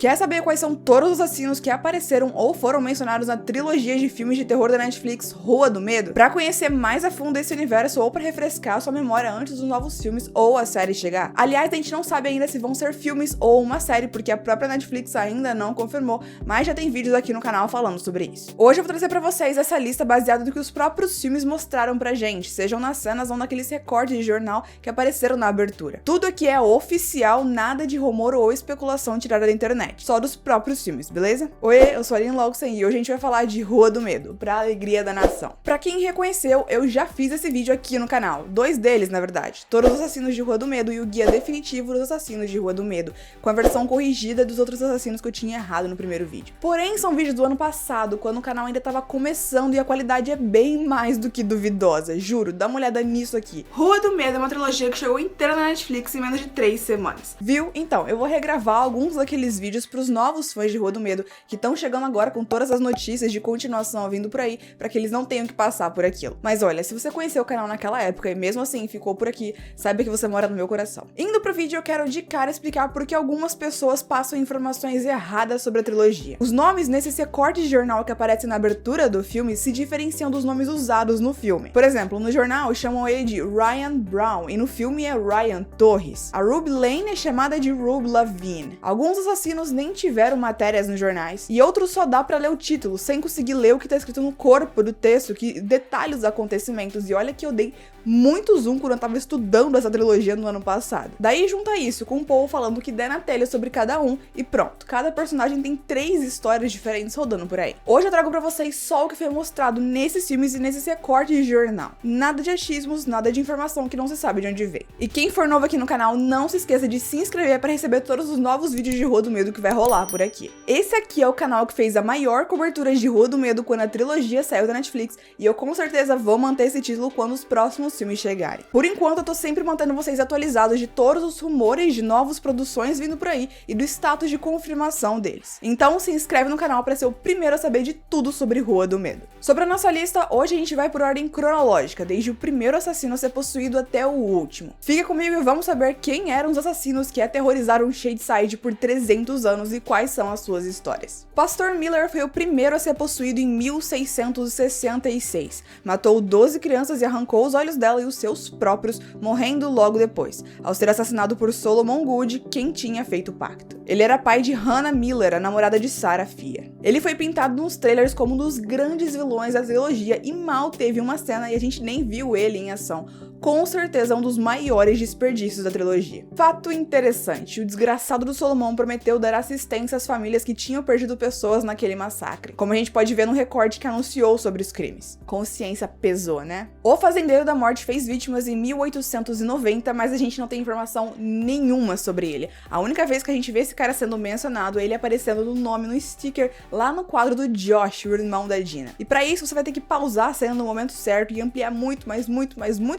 Quer saber quais são todos os assassinos que apareceram ou foram mencionados na trilogia de filmes de terror da Netflix Rua do Medo? Pra conhecer mais a fundo esse universo ou pra refrescar sua memória antes dos novos filmes ou a série chegar? Aliás, a gente não sabe ainda se vão ser filmes ou uma série, porque a própria Netflix ainda não confirmou, mas já tem vídeos aqui no canal falando sobre isso. Hoje eu vou trazer pra vocês essa lista baseada no que os próprios filmes mostraram pra gente, sejam nas cenas ou naqueles recortes de jornal que apareceram na abertura. Tudo aqui é oficial, nada de rumor ou especulação tirada da internet. Só dos próprios filmes, beleza? Oi, eu sou a Aline Logsen e hoje a gente vai falar de Rua do Medo, pra alegria da nação. Pra quem reconheceu, eu já fiz esse vídeo aqui no canal, 2 deles na verdade, todos os assassinos de Rua do Medo e o guia definitivo dos assassinos de Rua do Medo, com a versão corrigida dos outros assassinos que eu tinha errado no primeiro vídeo. Porém, são vídeos do ano passado, quando o canal ainda tava começando e a qualidade é bem mais do que duvidosa, juro, dá uma olhada nisso aqui. Rua do Medo é uma trilogia que chegou inteira na Netflix em menos de 3 semanas. Viu? Então, eu vou regravar alguns daqueles vídeos pros novos fãs de Rua do Medo que estão chegando agora com todas as notícias de continuação vindo por aí, pra que eles não tenham que passar por aquilo. Mas olha, se você conheceu o canal naquela época e mesmo assim ficou por aqui, saiba que você mora no meu coração. Indo pro vídeo, eu quero de cara explicar por que algumas pessoas passam informações erradas sobre a trilogia. Os nomes nesses recortes de jornal que aparecem na abertura do filme se diferenciam dos nomes usados no filme. Por exemplo, no jornal chamam ele de Ryan Brown e no filme é Ryan Torres. A Ruby Lane é chamada de Ruby Lavigne. Alguns assassinos nem tiveram matérias nos jornais, e outros só dá pra ler o título, sem conseguir ler o que tá escrito no corpo do texto, que detalha os acontecimentos, e olha que eu dei muito zoom quando eu tava estudando essa trilogia no ano passado. Daí junta isso com o Paul falando o que der na telha sobre cada um, e pronto, cada personagem tem 3 histórias diferentes rodando por aí. Hoje eu trago pra vocês só o que foi mostrado nesses filmes e nesses recortes de jornal. Nada de achismos, nada de informação que não se sabe de onde veio. E quem for novo aqui no canal, não se esqueça de se inscrever pra receber todos os novos vídeos de Rua do Medo que vai rolar por aqui. Esse aqui é o canal que fez a maior cobertura de Rua do Medo quando a trilogia saiu da Netflix, e eu com certeza vou manter esse título quando os próximos filmes chegarem. Por enquanto, eu tô sempre mantendo vocês atualizados de todos os rumores de novas produções vindo por aí e do status de confirmação deles. Então se inscreve no canal pra ser o primeiro a saber de tudo sobre Rua do Medo. Sobre a nossa lista, hoje a gente vai por ordem cronológica, desde o primeiro assassino a ser possuído até o último. Fica comigo e vamos saber quem eram os assassinos que aterrorizaram Shadyside por 300 anos e quais são as suas histórias. Pastor Miller foi o primeiro a ser possuído em 1666. Matou 12 crianças e arrancou os olhos dela e os seus próprios, morrendo logo depois, ao ser assassinado por Solomon Good, quem tinha feito o pacto. Ele era pai de Hannah Miller, a namorada de Sarah Fier. Ele foi pintado nos trailers como um dos grandes vilões da trilogia e mal teve uma cena e a gente nem viu ele em ação. Com certeza um dos maiores desperdícios da trilogia. Fato interessante, o desgraçado do Solomon prometeu dar assistência às famílias que tinham perdido pessoas naquele massacre, como a gente pode ver no recorte que anunciou sobre os crimes. Consciência pesou, né? O Fazendeiro da Morte fez vítimas em 1890, mas a gente não tem informação nenhuma sobre ele. A única vez que a gente vê esse cara sendo mencionado é ele aparecendo no nome no sticker lá no quadro do Josh, o irmão da Dina. E pra isso você vai ter que pausar a cena no momento certo e ampliar muito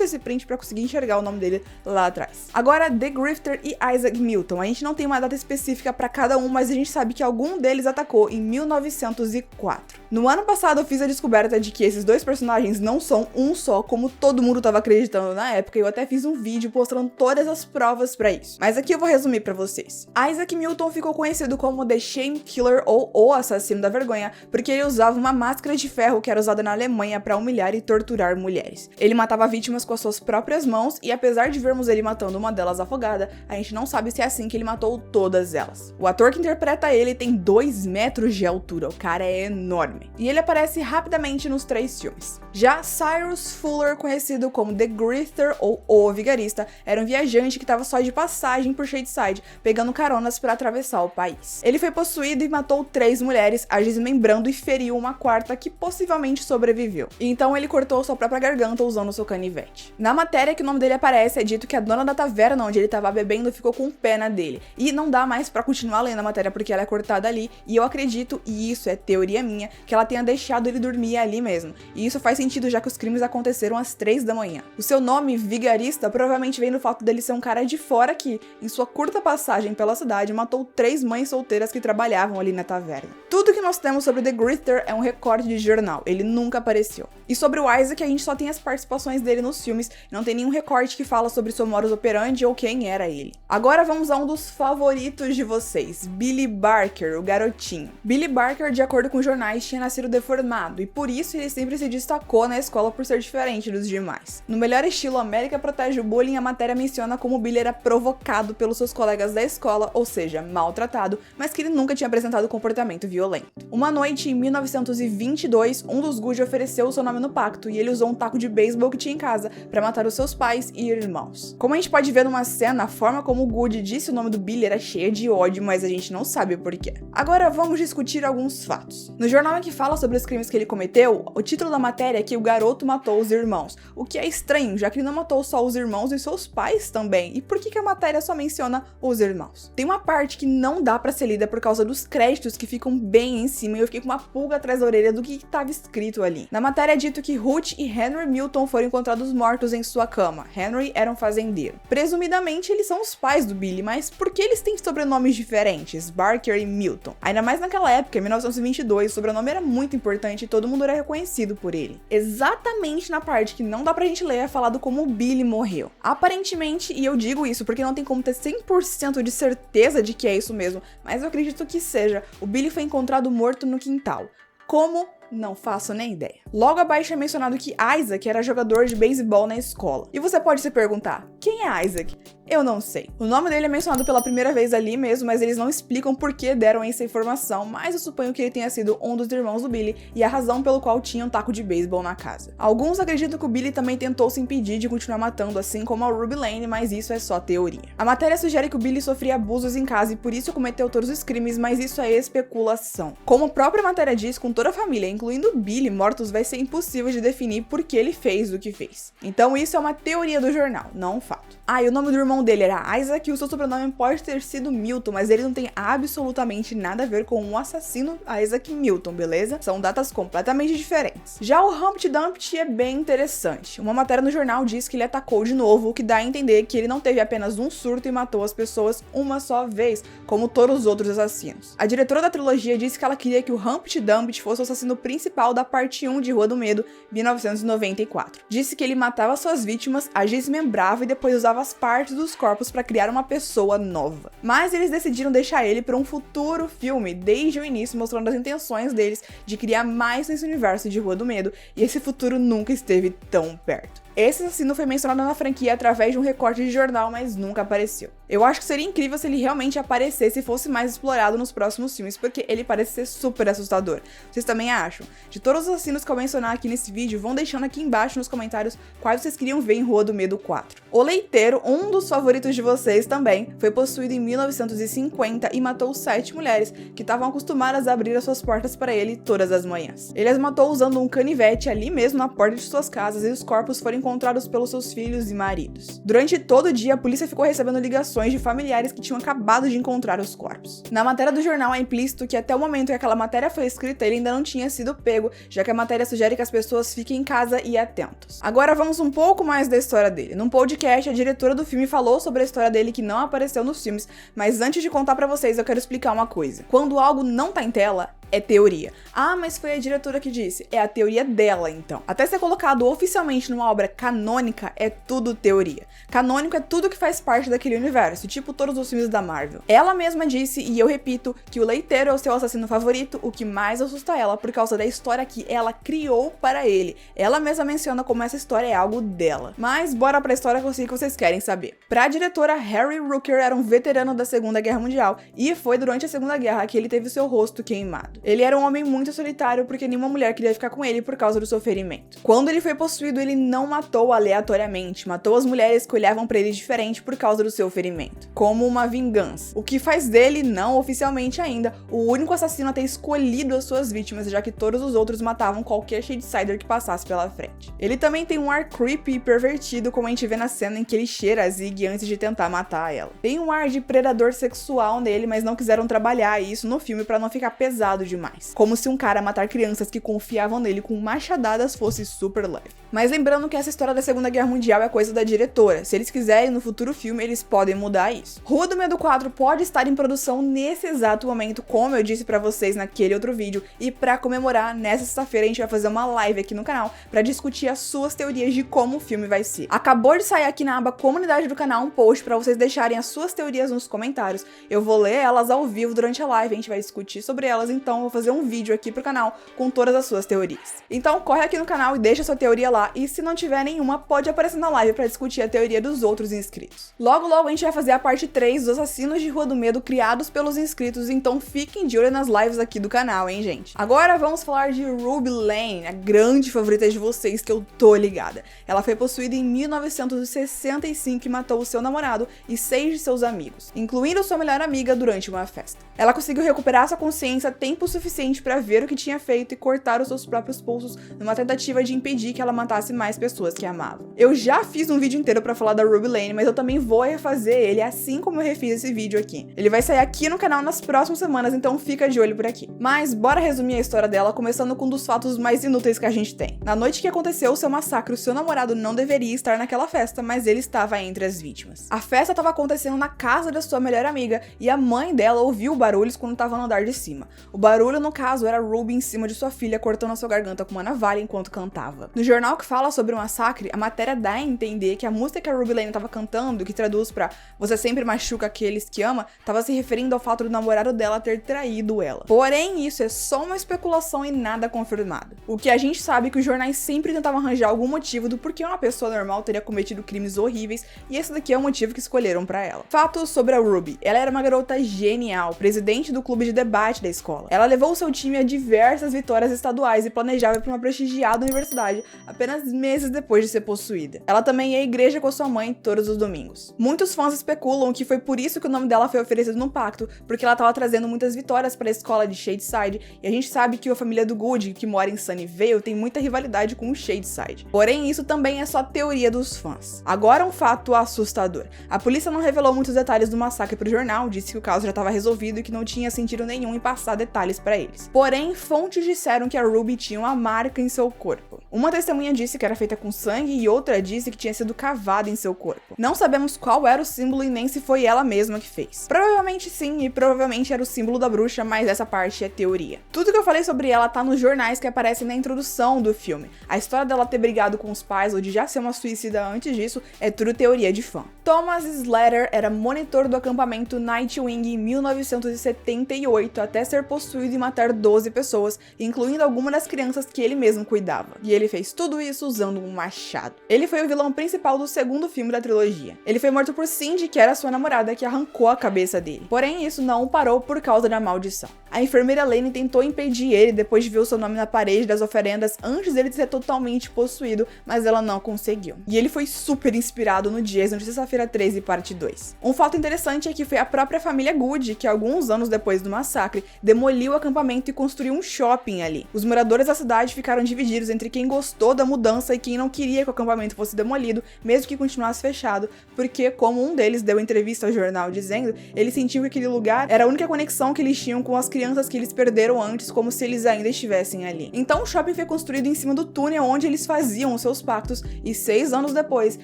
esse print pra conseguir enxergar o nome dele lá atrás. Agora, The Grifter e Isaac Milton. A gente não tem uma data específica pra cada um, mas a gente sabe que algum deles atacou em 1904. No ano passado eu fiz a descoberta de que esses dois personagens não são um só, como todo mundo tava acreditando na época, e eu até fiz um vídeo mostrando todas as provas pra isso. Mas aqui eu vou resumir pra vocês. Isaac Milton ficou conhecido como The Shame Killer, ou o assassino da vergonha, porque ele usava uma máscara de ferro que era usada na Alemanha pra humilhar e torturar mulheres. Ele matava vítimas com as suas próprias mãos, e apesar de vermos ele matando uma delas afogada, a gente não sabe se é assim que ele matou todas elas. O ator que interpreta ele tem 2 metros de altura, o cara é enorme, e ele aparece rapidamente nos 3 filmes. Já Cyrus Fuller, conhecido como The Grifter ou o Vigarista, era um viajante que estava só de passagem por Shadyside, pegando caronas para atravessar o país. Ele foi possuído e matou 3 mulheres, as desmembrando e feriu uma 4ª que possivelmente sobreviveu. E então ele cortou sua própria garganta usando seu canivete. Na matéria que o nome dele aparece, é dito que a dona da taverna onde ele estava bebendo ficou com pena dele. E não dá mais pra continuar lendo a matéria porque ela é cortada ali, e eu acredito, e isso é teoria minha, que ela tenha deixado ele dormir ali mesmo. E isso faz sentido, já que os crimes aconteceram às 3 da manhã. O seu nome, Vigarista, provavelmente vem do fato dele ser um cara de fora que, em sua curta passagem pela cidade, matou 3 mães solteiras que trabalhavam ali na taverna. Tudo que nós temos sobre The Grifter é um recorte de jornal, ele nunca apareceu. E sobre o Isaac, a gente só tem as participações dele nos filmes, não tem nenhum recorte que fala sobre seu modus operandi ou quem era ele. Agora vamos a um dos favoritos de vocês, Billy Barker, o garotinho. Billy Barker, de acordo com jornais, tinha nascido deformado, e por isso ele sempre se destacou na escola por ser diferente dos demais. No melhor estilo América protege o bullying, a matéria menciona como Billy era provocado pelos seus colegas da escola, ou seja, maltratado, mas que ele nunca tinha apresentado comportamento violento. Uma noite, em 1922, um dos Good ofereceu o seu nome no pacto, e ele usou um taco de beisebol que tinha em casa para matar os seus pais e irmãos. Como a gente pode ver numa cena, a forma como o Good disse o nome do Billy era cheia de ódio, mas a gente não sabe o porquê. Agora vamos discutir alguns fatos. No jornal em que fala sobre os crimes que ele cometeu, o título da matéria é que o garoto matou os irmãos, o que é estranho, já que ele não matou só os irmãos e seus pais também. E por que a matéria só menciona os irmãos? Tem uma parte que não dá pra ser lida por causa dos créditos que ficam bem em cima, e eu fiquei com uma pulga atrás da orelha do que estava escrito ali. Na matéria é dito que Ruth e Henry Milton foram encontrados mortos em sua cama. Henry era um fazendeiro. Presumidamente eles são os pais do Billy, mas por que eles têm sobrenomes diferentes, Barker e Milton? Ainda mais naquela época, em 1922, o sobrenome era muito importante e todo mundo era reconhecido por ele. Exatamente na parte que não dá pra gente ler é falado como o Billy morreu. Aparentemente, e eu digo isso porque não tem como ter 100% de certeza de que é isso mesmo, mas eu acredito que seja, o Billy foi encontrado morto no quintal. Como? Não faço nem ideia. Logo abaixo é mencionado que Isaac era jogador de beisebol na escola. E você pode se perguntar, quem é Isaac? Eu não sei. O nome dele é mencionado pela primeira vez ali mesmo, mas eles não explicam por que deram essa informação, mas eu suponho que ele tenha sido um dos irmãos do Billy e a razão pelo qual tinha um taco de beisebol na casa. Alguns acreditam que o Billy também tentou se impedir de continuar matando, assim como a Ruby Lane, mas isso é só teoria. A matéria sugere que o Billy sofria abusos em casa e por isso cometeu todos os crimes, mas isso é especulação. Como a própria matéria diz, com toda a família, incluindo o Billy, mortos, vai ser impossível de definir por que ele fez o que fez. Então isso é uma teoria do jornal, não um fato. E o nome do irmão dele era Isaac e o seu sobrenome pode ter sido Milton, mas ele não tem absolutamente nada a ver com o assassino Isaac Milton, beleza? São datas completamente diferentes. Já o Humpty Dumpty é bem interessante. Uma matéria no jornal diz que ele atacou de novo, o que dá a entender que ele não teve apenas um surto e matou as pessoas uma só vez, como todos os outros assassinos. A diretora da trilogia disse que ela queria que o Humpty Dumpty fosse o assassino principal da parte 1 de Rua do Medo, 1994. Disse que ele matava suas vítimas, as desmembrava e depois usava as partes dos corpos para criar uma pessoa nova. Mas eles decidiram deixar ele para um futuro filme, desde o início, mostrando as intenções deles de criar mais nesse universo de Rua do Medo, e esse futuro nunca esteve tão perto. Esse assassino foi mencionado na franquia através de um recorte de jornal, mas nunca apareceu. Eu acho que seria incrível se ele realmente aparecesse e fosse mais explorado nos próximos filmes, porque ele parece ser super assustador. Vocês também acham? De todos os assassinos que eu mencionar aqui nesse vídeo, vão deixando aqui embaixo nos comentários quais vocês queriam ver em Rua do Medo 4. O Leiteiro, um dos favoritos de vocês também, foi possuído em 1950 e matou 7 mulheres que estavam acostumadas a abrir as suas portas para ele todas as manhãs. Ele as matou usando um canivete ali mesmo na porta de suas casas e os corpos foram encontrados pelos seus filhos e maridos. Durante todo o dia, a polícia ficou recebendo ligações de familiares que tinham acabado de encontrar os corpos. Na matéria do jornal é implícito que até o momento que aquela matéria foi escrita, ele ainda não tinha sido pego, já que a matéria sugere que as pessoas fiquem em casa e atentos. Agora vamos um pouco mais da história dele. Num podcast, a diretora do filme falou sobre a história dele que não apareceu nos filmes, mas antes de contar pra vocês, eu quero explicar uma coisa. Quando algo não tá em tela, é teoria. Mas foi a diretora que disse. É a teoria dela, então. Até ser colocado oficialmente numa obra canônica, é tudo teoria. Canônico é tudo que faz parte daquele universo, tipo todos os filmes da Marvel. Ela mesma disse, e eu repito, que o Leiteiro é o seu assassino favorito, o que mais assusta ela por causa da história que ela criou para ele. Ela mesma menciona como essa história é algo dela. Mas bora pra história que eu sei que vocês querem saber. Pra diretora, Harry Rooker era um veterano da Segunda Guerra Mundial, e foi durante a Segunda Guerra que ele teve seu rosto queimado. Ele era um homem muito solitário porque nenhuma mulher queria ficar com ele por causa do seu ferimento. Quando ele foi possuído, ele não matou aleatoriamente, matou as mulheres que olhavam pra ele diferente por causa do seu ferimento, como uma vingança. O que faz dele, não oficialmente ainda, o único assassino a ter escolhido as suas vítimas, já que todos os outros matavam qualquer Shadesider que passasse pela frente. Ele também tem um ar creepy e pervertido, como a gente vê na cena em que ele cheira a Zig antes de tentar matar ela. Tem um ar de predador sexual nele, mas não quiseram trabalhar isso no filme pra não ficar pesado demais. Como se um cara matar crianças que confiavam nele com machadadas fosse super leve. Mas lembrando que essa história da Segunda Guerra Mundial é coisa da diretora. Se eles quiserem, no futuro filme, eles podem mudar isso. Rua do Medo 4 pode estar em produção nesse exato momento, como eu disse pra vocês naquele outro vídeo. E pra comemorar, nessa sexta-feira a gente vai fazer uma live aqui no canal pra discutir as suas teorias de como o filme vai ser. Acabou de sair aqui na aba comunidade do canal um post pra vocês deixarem as suas teorias nos comentários. Eu vou ler elas ao vivo durante a live, a gente vai discutir sobre elas, então eu vou fazer um vídeo aqui pro canal com todas as suas teorias. Então corre aqui no canal e deixa a sua teoria lá. E se não tiver nenhuma, pode aparecer na live pra discutir a teoria dos outros inscritos. Logo a gente vai fazer a parte 3 dos Assassinos de Rua do Medo criados pelos inscritos, então fiquem de olho nas lives aqui do canal, hein, gente? Agora vamos falar de Ruby Lane, a grande favorita de vocês que eu tô ligada. Ela foi possuída em 1965 e matou o seu namorado e 6 de seus amigos, incluindo sua melhor amiga, durante uma festa. Ela conseguiu recuperar sua consciência tempo suficiente pra ver o que tinha feito e cortar os seus próprios pulsos numa tentativa de impedir que ela matasse mais pessoas que amava. Eu já fiz um vídeo inteiro pra falar da Ruby Lane, mas eu também vou refazer ele assim como eu refiz esse vídeo aqui. Ele vai sair aqui no canal nas próximas semanas, então fica de olho por aqui. Mas bora resumir a história dela, começando com um dos fatos mais inúteis que a gente tem. Na noite que aconteceu o seu massacre, o seu namorado não deveria estar naquela festa, mas ele estava entre as vítimas. A festa estava acontecendo na casa da sua melhor amiga e a mãe dela ouviu barulhos quando estava no andar de cima. O barulho, no caso, era Ruby em cima de sua filha, cortando a sua garganta com uma navalha enquanto cantava. No jornal que fala sobre o massacre, a matéria dá a entender que a música que a Ruby Lane estava cantando, que traduz pra "você sempre machuca aqueles que ama", estava se referindo ao fato do namorado dela ter traído ela. Porém, isso é só uma especulação e nada confirmado. O que a gente sabe é que os jornais sempre tentavam arranjar algum motivo do porquê uma pessoa normal teria cometido crimes horríveis, e esse daqui é o motivo que escolheram pra ela. Fatos sobre a Ruby. Ela era uma garota genial, presidente do clube de debate da escola. Ela levou seu time a diversas vitórias estaduais e planejava ir pra uma prestigiada universidade apenas meses depois de ser possuída. Ela também ia à igreja com a sua mãe todos os domingos. Muitos fãs especulam que foi por isso que o nome dela foi oferecido no pacto, porque ela estava trazendo muitas vitórias para a escola de Shadeside, e a gente sabe que a família do Good, que mora em Sunnyvale, tem muita rivalidade com o Shadeside. Porém, isso também é só teoria dos fãs. Agora um fato assustador. A polícia não revelou muitos detalhes do massacre pro jornal, disse que o caso já estava resolvido e que não tinha sentido nenhum em passar detalhes para eles. Porém, fontes disseram que a Ruby tinha uma marca em seu corpo. Uma testemunha disse que era feita com sangue e outra disse que tinha sido cavada em seu corpo. Não sabemos qual era o símbolo e nem se foi ela mesma que fez. Provavelmente sim, e provavelmente era o símbolo da bruxa, mas essa parte é teoria. Tudo que eu falei sobre ela tá nos jornais que aparecem na introdução do filme. A história dela ter brigado com os pais ou de já ser uma suicida antes disso é tudo teoria de fã. Thomas Slater era monitor do acampamento Nightwing em 1978 até ser possuído e matar 12 pessoas, incluindo algumas das crianças que ele mesmo cuidava. E ele fez tudo isso usando um machado. Ele foi o vilão principal do segundo filme da trilogia. Ele foi morto por Cindy, que era sua namorada, que arrancou a cabeça dele. Porém, isso não o parou por causa da maldição. A enfermeira Lane tentou impedir ele depois de ver o seu nome na parede das oferendas antes dele ser totalmente possuído, mas ela não conseguiu. E ele foi super inspirado no Jason de Sexta-feira 13, parte 2. Um fato interessante é que foi a própria família Good que, alguns anos depois do massacre, demoliu o acampamento e construiu um shopping ali. Os moradores da cidade ficaram divididos entre quem gostou da mudança e quem não queria que o acampamento fosse demolido, mesmo que continuasse fechado, porque, como um deles deu entrevista ao jornal dizendo, eles sentiam que aquele lugar era a única conexão que eles tinham com as crianças que eles perderam antes, como se eles ainda estivessem ali. Então o shopping foi construído em cima do túnel onde eles faziam os seus pactos, e 6 anos depois,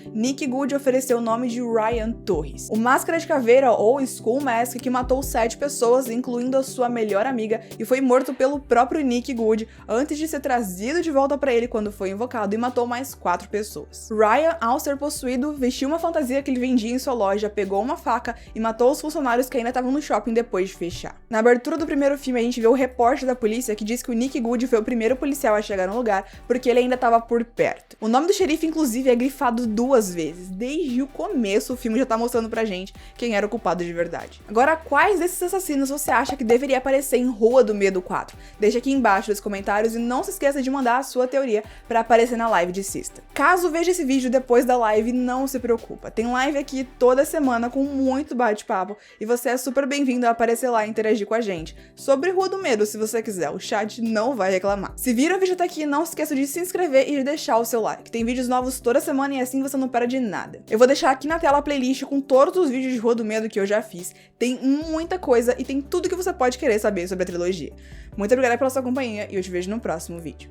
Nick Good ofereceu o nome de Ryan Torres, o Máscara de Caveira ou Skull Mask, que matou 7 pessoas, incluindo a sua melhor amiga, e foi morto pelo próprio Nick Good antes de ser trazido de volta para ele quando foi invocado, e matou mais 4 pessoas. Ryan, ao ser possuído, vestiu uma fantasia que ele vendia em sua loja, pegou uma faca e matou os funcionários que ainda estavam no shopping depois de fechar. Na abertura do primeiro filme, a gente vê o repórter da polícia que diz que o Nick Good foi o primeiro policial a chegar no lugar porque ele ainda estava por perto. O nome do xerife, inclusive, é grifado 2 vezes. Desde o começo, o filme já tá mostrando pra gente quem era o culpado de verdade. Agora, quais desses assassinos você acha que deveria aparecer em Rua do Medo 4? Deixa aqui embaixo nos comentários e não se esqueça de mandar a sua teoria pra aparecer na live de sexta. Caso veja esse vídeo depois da live, não se preocupa. Tem live aqui toda semana com muito bate-papo e você é super bem-vindo a aparecer lá e interagir com a gente. sobre Rua do Medo, se você quiser. O chat não vai reclamar. Se viram o vídeo até aqui, não esqueça de se inscrever e de deixar o seu like. Tem vídeos novos toda semana e assim você não perde de nada. Eu vou deixar aqui na tela a playlist com todos os vídeos de Rua do Medo que eu já fiz. Tem muita coisa e tem tudo que você pode querer saber sobre a trilogia. Muito obrigada pela sua companhia e eu te vejo no próximo vídeo.